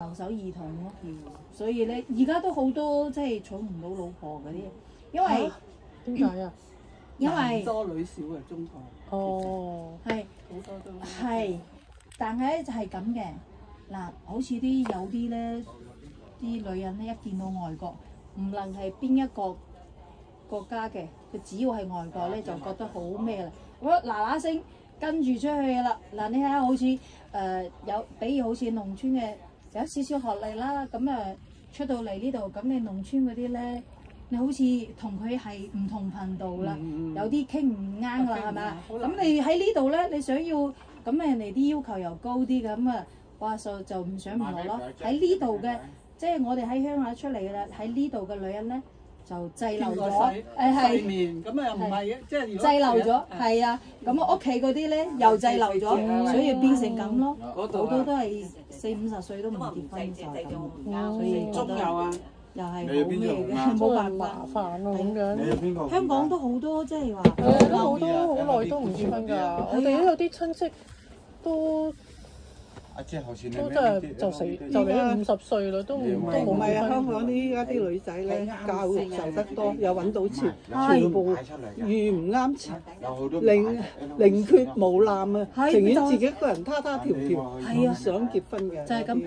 留守兒童咯，所以咧而家都好多即係娶唔到老婆嗰啲，因為點解啊？因為男多女少嘅中國。哦，係好多都係，但係咧就係咁嘅嗱，好似有啲咧啲女人咧一見到外國，唔論係邊一個國家嘅，佢只要係外國咧就覺得好咩啦，我嗱嗱聲跟住出去啦。嗱，你睇下好似有，比如好似農村嘅有少少學歷啦，咁出到嚟呢度，咁你農村嗰啲咧，你好似同佢係唔同頻道啦，有啲傾唔啱啦，係咪？咁你喺呢度咧，你想要咁人哋啲要求又高啲咁啊，話數就唔想唔落咯。喺呢度嘅，即係我哋喺鄉下出嚟嘅啦，喺呢度嘅女人咧就滯留咗，係面咁啊，唔係嘅，即係滯留咗，係啊。咁我屋企嗰啲咧又滯留咗，所以變成咁咯。好多都係40-50歲都唔結婚就係咁，所以中有啊。又係好咩嘅，冇辦法。麻煩咯咁樣。香港都好多即係話，都好多好耐都唔結婚㗎。我哋都有啲親戚都真係就嚟50歲啦，都冇唔係啊！香港依家啲女仔咧，教育受得多，又揾到錢，全部遇唔啱錢，寧缺毋濫啊！情願自己一個人他條條，唔想結婚嘅。就係咁。